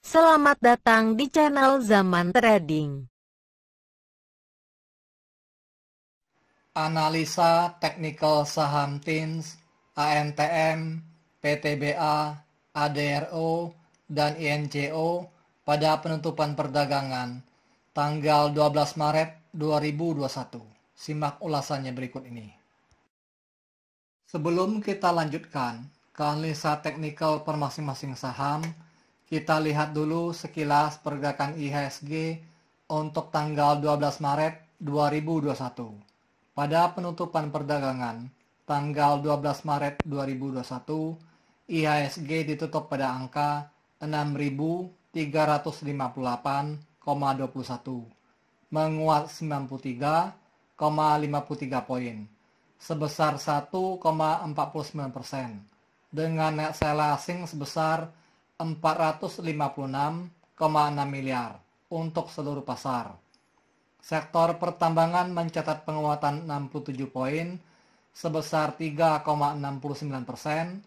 Selamat datang di channel Zaman Trading. Analisa teknikal saham TINS, ANTM, PTBA, ADRO, dan INCO pada penutupan perdagangan tanggal 12 Maret 2021. Simak ulasannya berikut ini. Sebelum kita lanjutkan ke analisa teknikal per masing-masing saham, kita lihat dulu sekilas pergerakan IHSG untuk tanggal 12 Maret 2021. Pada penutupan perdagangan tanggal 12 Maret 2021, IHSG ditutup pada angka 6.358,21, menguat 93,53 poin, sebesar 1,49%, dengan net sale asing sebesar 456,6 miliar untuk seluruh pasar. Sektor pertambangan mencatat penguatan 67 poin sebesar 3,69%.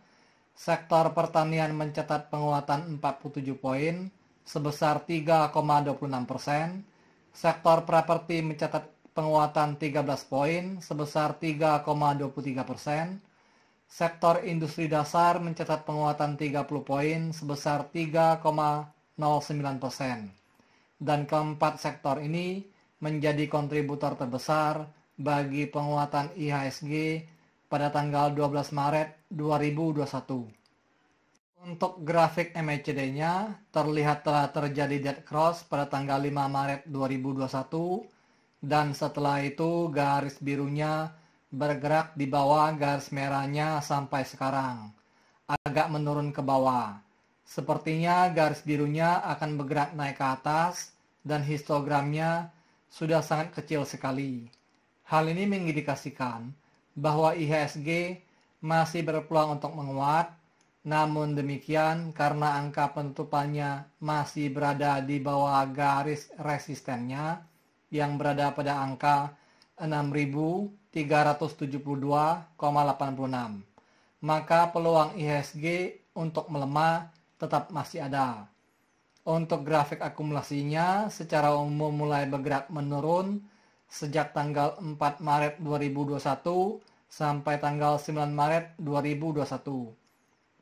Sektor pertanian mencatat penguatan 47 poin sebesar 3,26%. Sektor properti mencatat penguatan 13 poin sebesar 3,23%. Sektor industri dasar mencatat penguatan 30 poin sebesar 3,09%. Dan keempat sektor ini menjadi kontributor terbesar bagi penguatan IHSG pada tanggal 12 Maret 2021. Untuk grafik MACD-nya, terlihat telah terjadi dead cross pada tanggal 5 Maret 2021, dan setelah itu garis birunya bergerak di bawah garis merahnya sampai sekarang, agak menurun ke bawah. Sepertinya garis birunya akan bergerak naik ke atas dan histogramnya sudah sangat kecil sekali. Hal ini mengindikasikan bahwa IHSG masih berpeluang untuk menguat, namun demikian karena angka penutupannya masih berada di bawah garis resistennya yang berada pada angka 6.372,86, maka peluang IHSG untuk melemah tetap masih ada. Untuk grafik akumulasinya secara umum mulai bergerak menurun sejak tanggal 4 Maret 2021 sampai tanggal 9 Maret 2021.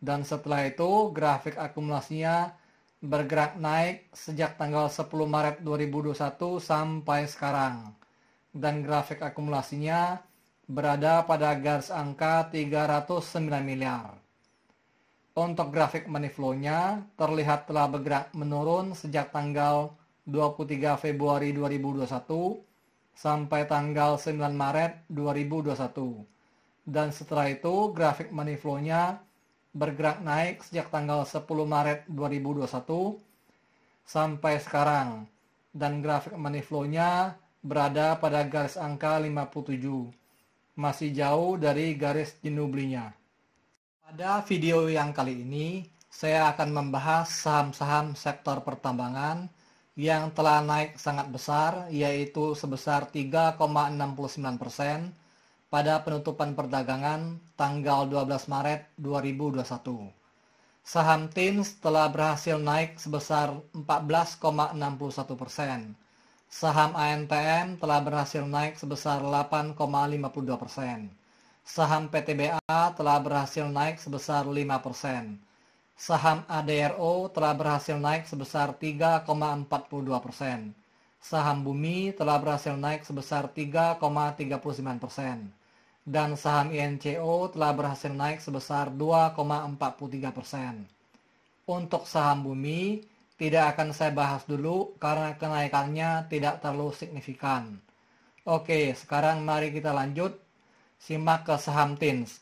Dan setelah itu grafik akumulasinya bergerak naik sejak tanggal 10 Maret 2021 sampai sekarang. Dan grafik akumulasinya berada pada garis angka 309 miliar. Untuk grafik money flow-nya terlihat telah bergerak menurun sejak tanggal 23 Februari 2021 sampai tanggal 9 Maret 2021. Dan setelah itu grafik money flow-nya bergerak naik sejak tanggal 10 Maret 2021 sampai sekarang. Dan grafik money flow-nya berada pada garis angka 57. Masih jauh dari garis jenuh belinya. Pada video yang kali ini, saya akan membahas saham-saham sektor pertambangan yang telah naik sangat besar, yaitu sebesar 3,69% pada penutupan perdagangan tanggal 12 Maret 2021. Saham TINS telah berhasil naik sebesar 14,61%. Saham ANTM telah berhasil naik sebesar 8,52%. Saham PTBA telah berhasil naik sebesar 5%. Saham ADRO telah berhasil naik sebesar 3,42%. Saham Bumi telah berhasil naik sebesar 3,39%. Dan saham INCO telah berhasil naik sebesar 2,43%. Untuk saham Bumi tidak akan saya bahas dulu karena kenaikannya tidak terlalu signifikan. Oke, sekarang mari kita lanjut. Simak ke saham TINS.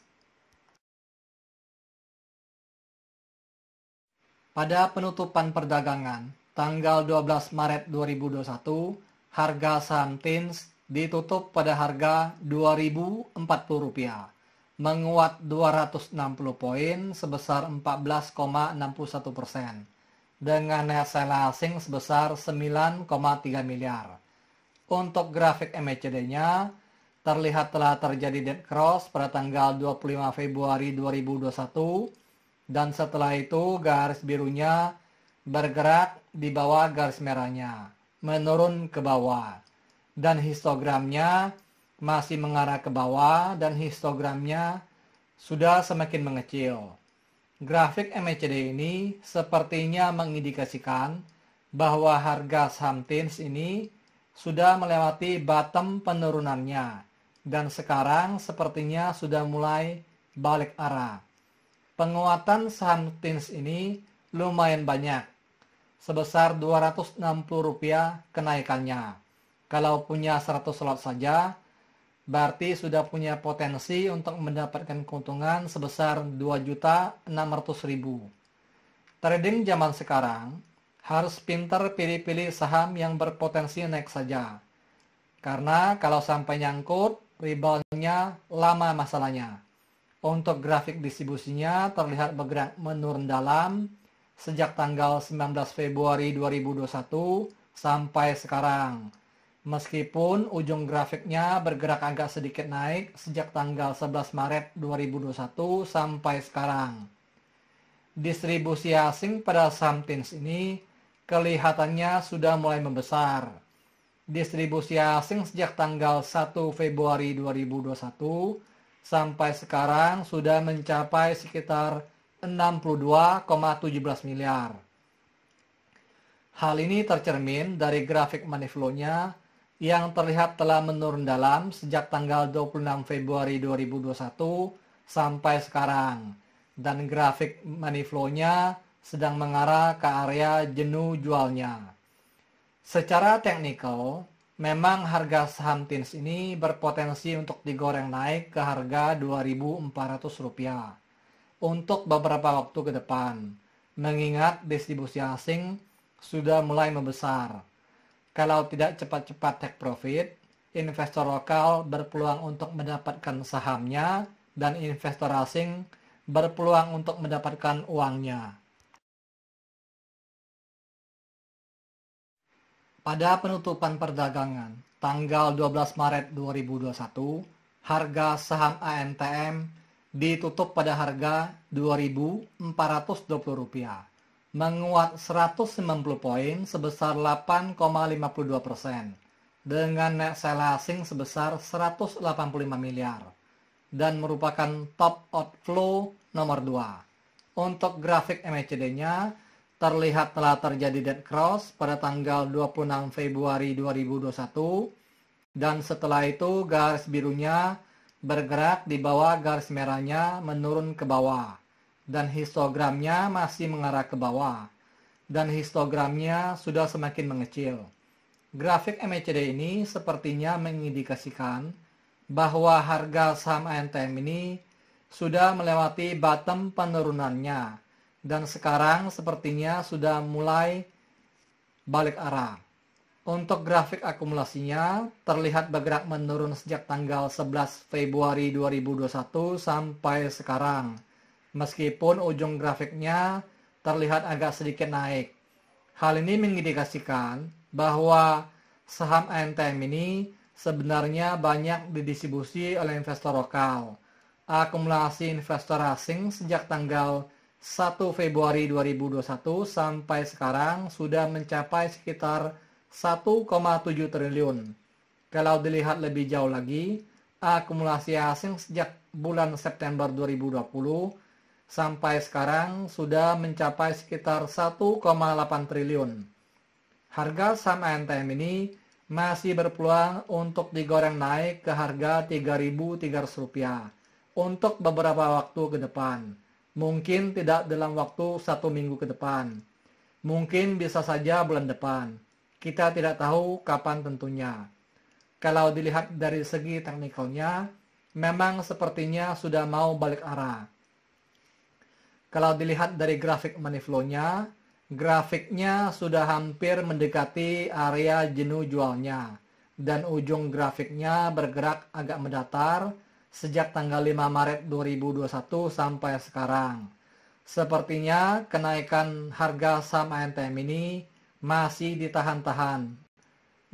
Pada penutupan perdagangan tanggal 12 Maret 2021, harga saham TINS ditutup pada harga Rp2.040, menguat 260 poin sebesar 14,61%, dengan net sale asing sebesar 9,3 miliar. Untuk grafik MACD-nya, terlihat telah terjadi dead cross pada tanggal 25 Februari 2021, dan setelah itu garis birunya bergerak di bawah garis merahnya, menurun ke bawah. Dan histogramnya masih mengarah ke bawah dan histogramnya sudah semakin mengecil. Grafik MACD ini sepertinya mengindikasikan bahwa harga saham TINS ini sudah melewati bottom penurunannya dan sekarang sepertinya sudah mulai balik arah. Penguatan saham TINS ini lumayan banyak, sebesar Rp260 kenaikannya. Kalau punya 100 lot saja, berarti sudah punya potensi untuk mendapatkan keuntungan sebesar 2.600.000. Trading zaman sekarang harus pintar pilih-pilih saham yang berpotensi naik saja. Karena kalau sampai nyangkut, reboundnya lama masalahnya. Untuk grafik distribusinya terlihat bergerak menurun dalam sejak tanggal 19 Februari 2021 sampai sekarang. Meskipun ujung grafiknya bergerak agak sedikit naik sejak tanggal 11 Maret 2021 sampai sekarang. Distribusi asing pada saham TINS ini kelihatannya sudah mulai membesar. Distribusi asing sejak tanggal 1 Februari 2021 sampai sekarang sudah mencapai sekitar 62,17 miliar. Hal ini tercermin dari grafik money flow-nya yang terlihat telah menurun dalam sejak tanggal 26 Februari 2021 sampai sekarang. Dan grafik money flow-nya sedang mengarah ke area jenuh jualnya. Secara teknikal, memang harga saham TINS ini berpotensi untuk digoreng naik ke harga Rp2.400 untuk beberapa waktu ke depan, mengingat distribusi asing sudah mulai membesar. Kalau tidak cepat-cepat take profit, investor lokal berpeluang untuk mendapatkan sahamnya dan investor asing berpeluang untuk mendapatkan uangnya. Pada penutupan perdagangan tanggal 12 Maret 2021, harga saham ANTM ditutup pada harga Rp2.420, menguat 190 poin sebesar 8,52% dengan net sell asing sebesar 185 miliar dan merupakan top outflow nomor 2. Untuk grafik MACD-nya terlihat telah terjadi dead cross pada tanggal 26 Februari 2021 dan setelah itu garis birunya bergerak di bawah garis merahnya menurun ke bawah dan histogramnya masih mengarah ke bawah dan histogramnya sudah semakin mengecil. Grafik MACD ini sepertinya mengindikasikan bahwa harga saham ANTM ini sudah melewati bottom penurunannya dan sekarang sepertinya sudah mulai balik arah. Untuk grafik akumulasinya terlihat bergerak menurun sejak tanggal 11 Februari 2021 sampai sekarang. Meskipun ujung grafiknya terlihat agak sedikit naik. Hal ini mengindikasikan bahwa saham ANTM ini sebenarnya banyak didistribusi oleh investor lokal. Akumulasi investor asing sejak tanggal 1 Februari 2021 sampai sekarang sudah mencapai sekitar 1,7 triliun. Kalau dilihat lebih jauh lagi, akumulasi asing sejak bulan September 2020 sampai sekarang sudah mencapai sekitar 1,8 triliun. Harga saham ANTM ini masih berpeluang untuk digoreng naik ke harga Rp3.300 untuk beberapa waktu ke depan. Mungkin tidak dalam waktu 1 minggu ke depan. Mungkin bisa saja bulan depan. Kita tidak tahu kapan tentunya. Kalau dilihat dari segi teknikalnya, memang sepertinya sudah mau balik arah. Kalau dilihat dari grafik money flow-nya, grafiknya sudah hampir mendekati area jenuh jualnya. Dan ujung grafiknya bergerak agak mendatar sejak tanggal 5 Maret 2021 sampai sekarang. Sepertinya kenaikan harga saham ANTM ini masih ditahan-tahan,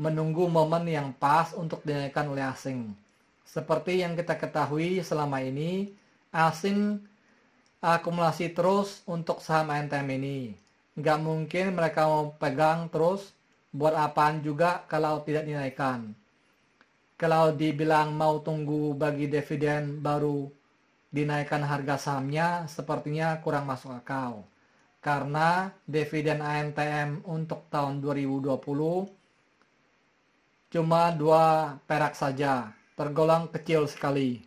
menunggu momen yang pas untuk dinaikkan oleh asing. Seperti yang kita ketahui selama ini, asing akumulasi terus untuk saham ANTM ini. Nggak mungkin mereka mau pegang terus, buat apaan juga kalau tidak dinaikkan. Kalau dibilang mau tunggu bagi dividen baru dinaikkan harga sahamnya, sepertinya kurang masuk akal. Karena dividen ANTM untuk tahun 2020 cuma 2 perak saja, tergolong kecil sekali.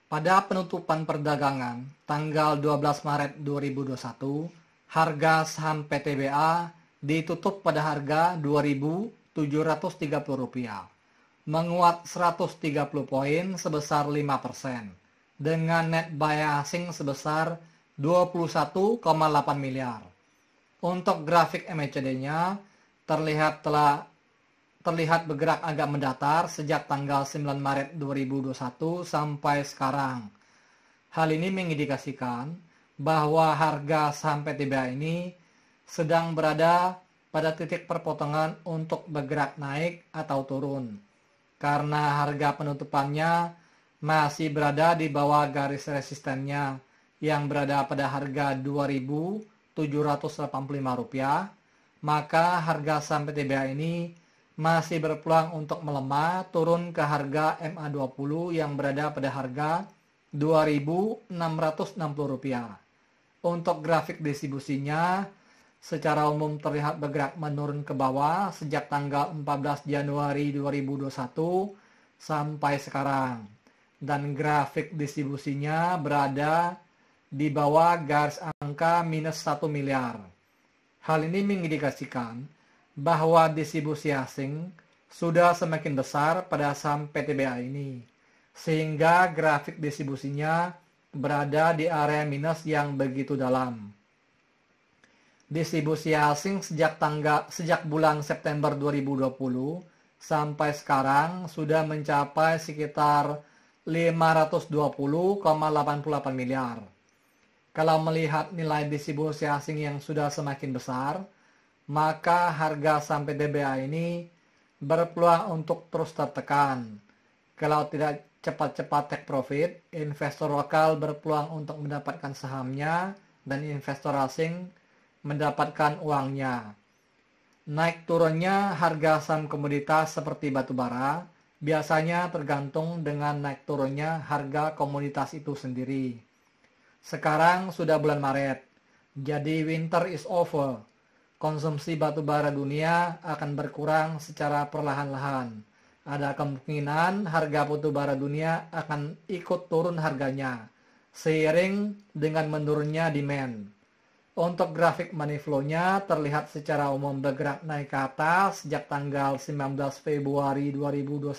Pada penutupan perdagangan tanggal 12 Maret 2021, harga saham PTBA ditutup pada harga Rp2.730, menguat 130 poin sebesar 5%, dengan net buy asing sebesar 21,8 miliar. Untuk grafik MACD-nya terlihat bergerak agak mendatar sejak tanggal 9 Maret 2021 sampai sekarang. Hal ini mengindikasikan bahwa harga saham PTBA ini sedang berada pada titik perpotongan untuk bergerak naik atau turun. Karena harga penutupannya masih berada di bawah garis resistennya yang berada pada harga Rp2.785, maka harga saham PTBA ini masih berpeluang untuk melemah turun ke harga MA20 yang berada pada harga Rp2.660. Untuk grafik distribusinya secara umum terlihat bergerak menurun ke bawah sejak tanggal 14 Januari 2021 sampai sekarang. Dan grafik distribusinya berada di bawah garis angka minus 1 miliar. Hal ini mengindikasikan bahwa distribusi asing sudah semakin besar pada saham PTBA ini, sehingga grafik distribusinya berada di area minus yang begitu dalam. Distribusi asing sejak bulan September 2020 sampai sekarang sudah mencapai sekitar 520,88 miliar. Kalau melihat nilai distribusi asing yang sudah semakin besar, maka harga saham PTBA ini berpeluang untuk terus tertekan. Kalau tidak cepat-cepat take profit, investor lokal berpeluang untuk mendapatkan sahamnya dan investor asing mendapatkan uangnya. Naik turunnya harga saham komoditas seperti batubara biasanya tergantung dengan naik turunnya harga komoditas itu sendiri. Sekarang sudah bulan Maret, jadi winter is over. Konsumsi batubara dunia akan berkurang secara perlahan-lahan. Ada kemungkinan harga batubara dunia akan ikut turun harganya, seiring dengan menurunnya demand. Untuk grafik money flow-nya terlihat secara umum bergerak naik ke atas sejak tanggal 19 Februari 2021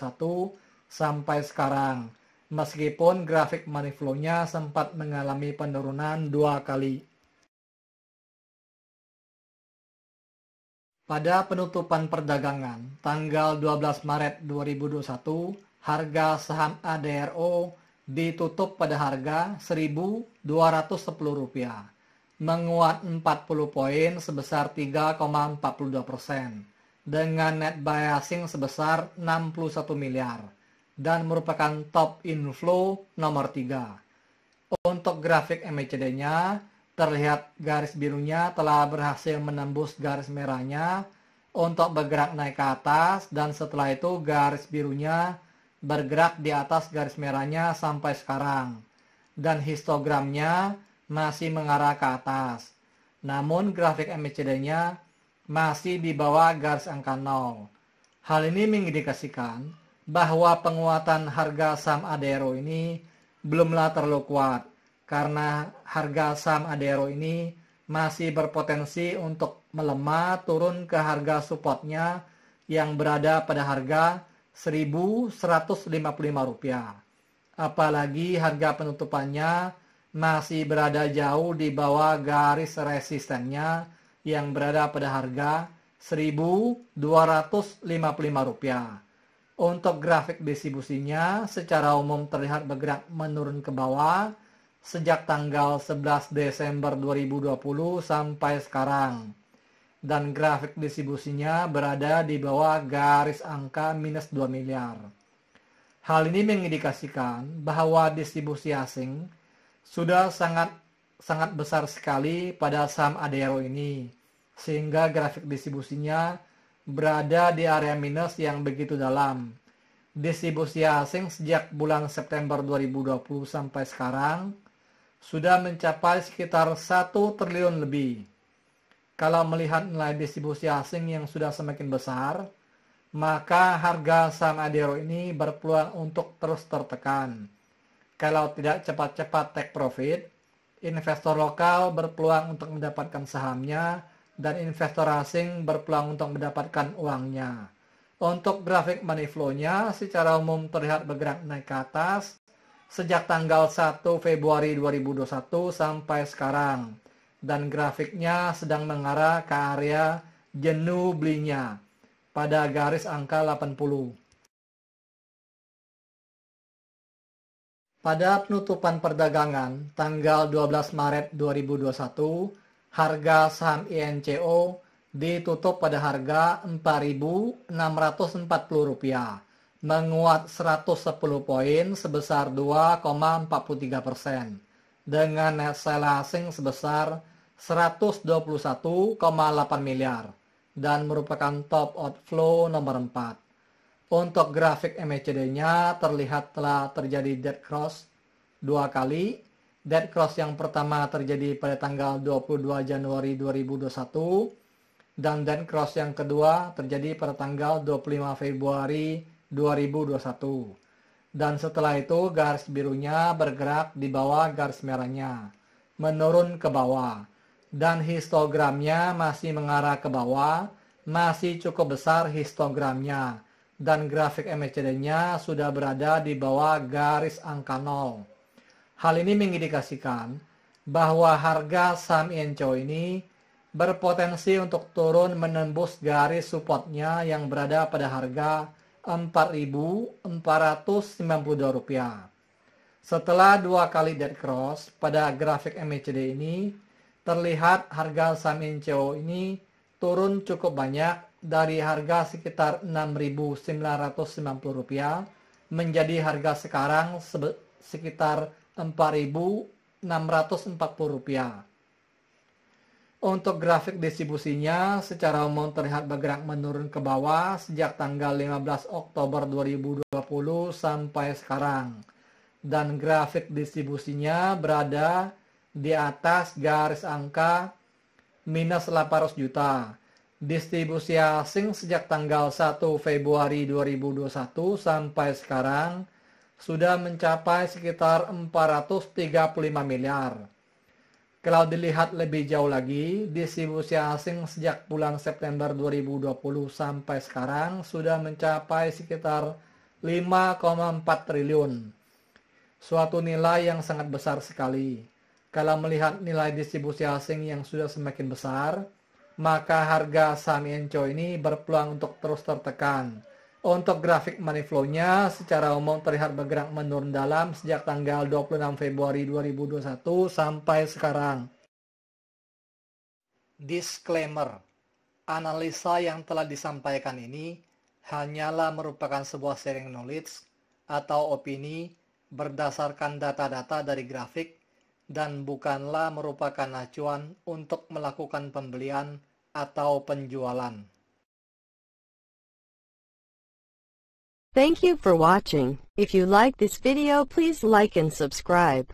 sampai sekarang. Meskipun grafik money flow-nya sempat mengalami penurunan 2 kali. Pada penutupan perdagangan tanggal 12 Maret 2021, harga saham ADRO ditutup pada harga Rp1.210, menguat 40 poin sebesar 3,42%, dengan net buy asing sebesar 61 miliar, dan merupakan top inflow nomor 3. Untuk grafik MACD-nya, terlihat garis birunya telah berhasil menembus garis merahnya untuk bergerak naik ke atas, dan setelah itu garis birunya bergerak di atas garis merahnya sampai sekarang. Dan histogramnya masih mengarah ke atas. Namun grafik MACD-nya masih di bawah garis angka 0. Hal ini mengindikasikan bahwa penguatan harga saham ADRO ini belumlah terlalu kuat, karena harga saham ADRO ini masih berpotensi untuk melemah turun ke harga supportnya yang berada pada harga Rp1.155. Apalagi harga penutupannya masih berada jauh di bawah garis resistennya yang berada pada harga Rp1.255. Untuk grafik distribusinya secara umum terlihat bergerak menurun ke bawah sejak tanggal 11 Desember 2020 sampai sekarang. Dan grafik distribusinya berada di bawah garis angka minus 2 miliar. Hal ini mengindikasikan bahwa distribusi asing sudah sangat sangat besar sekali pada saham Adero ini, sehingga grafik distribusinya berada di area minus yang begitu dalam. Distribusi asing sejak bulan September 2020 sampai sekarang sudah mencapai sekitar 1 triliun lebih. Kalau melihat nilai distribusi asing yang sudah semakin besar, maka harga saham Adero ini berpeluang untuk terus tertekan. Kalau tidak cepat-cepat take profit, investor lokal berpeluang untuk mendapatkan sahamnya dan investor asing berpeluang untuk mendapatkan uangnya. Untuk grafik money flow-nya secara umum terlihat bergerak naik ke atas sejak tanggal 1 Februari 2021 sampai sekarang. Dan grafiknya sedang mengarah ke area jenuh belinya pada garis angka 80. Pada penutupan perdagangan tanggal 12 Maret 2021, harga saham INCO ditutup pada harga Rp4.640, menguat 110 poin sebesar 2,43%, dengan net sale asing sebesar 121,8 miliar. Dan merupakan top outflow nomor 4. Untuk grafik MACD-nya terlihat telah terjadi dead cross 2 kali. Dead cross yang pertama terjadi pada tanggal 22 Januari 2021 dan dead cross yang kedua terjadi pada tanggal 25 Februari 2021. Dan setelah itu garis birunya bergerak di bawah garis merahnya, menurun ke bawah. Dan histogramnya masih mengarah ke bawah, masih cukup besar histogramnya, dan grafik MACD-nya sudah berada di bawah garis angka 0. Hal ini mengindikasikan bahwa harga saham INCO ini berpotensi untuk turun menembus garis supportnya yang berada pada harga Rp4.492. Setelah 2 kali dead cross pada grafik MACD ini, terlihat harga saham INCO ini turun cukup banyak dari harga sekitar Rp6.990 menjadi harga sekarang sekitar Rp4.640. Untuk grafik distribusinya secara umum terlihat bergerak menurun ke bawah sejak tanggal 15 Oktober 2020 sampai sekarang. Dan grafik distribusinya berada di atas garis angka minus 800 juta. Distribusi asing sejak tanggal 1 Februari 2021 sampai sekarang sudah mencapai sekitar 435 miliar. Kalau dilihat lebih jauh lagi, distribusi asing sejak bulan September 2020 sampai sekarang sudah mencapai sekitar 5,4 triliun. Suatu nilai yang sangat besar sekali. Kalau melihat nilai distribusi asing yang sudah semakin besar, maka harga saham INCO ini berpeluang untuk terus tertekan. Untuk grafik money flow-nya secara umum terlihat bergerak menurun dalam sejak tanggal 26 Februari 2021 sampai sekarang. Disclaimer, analisa yang telah disampaikan ini hanyalah merupakan sebuah sharing knowledge atau opini berdasarkan data-data dari grafik dan bukanlah merupakan acuan untuk melakukan pembelian atau penjualan. Thank you for watching. If you like this video, please like and subscribe.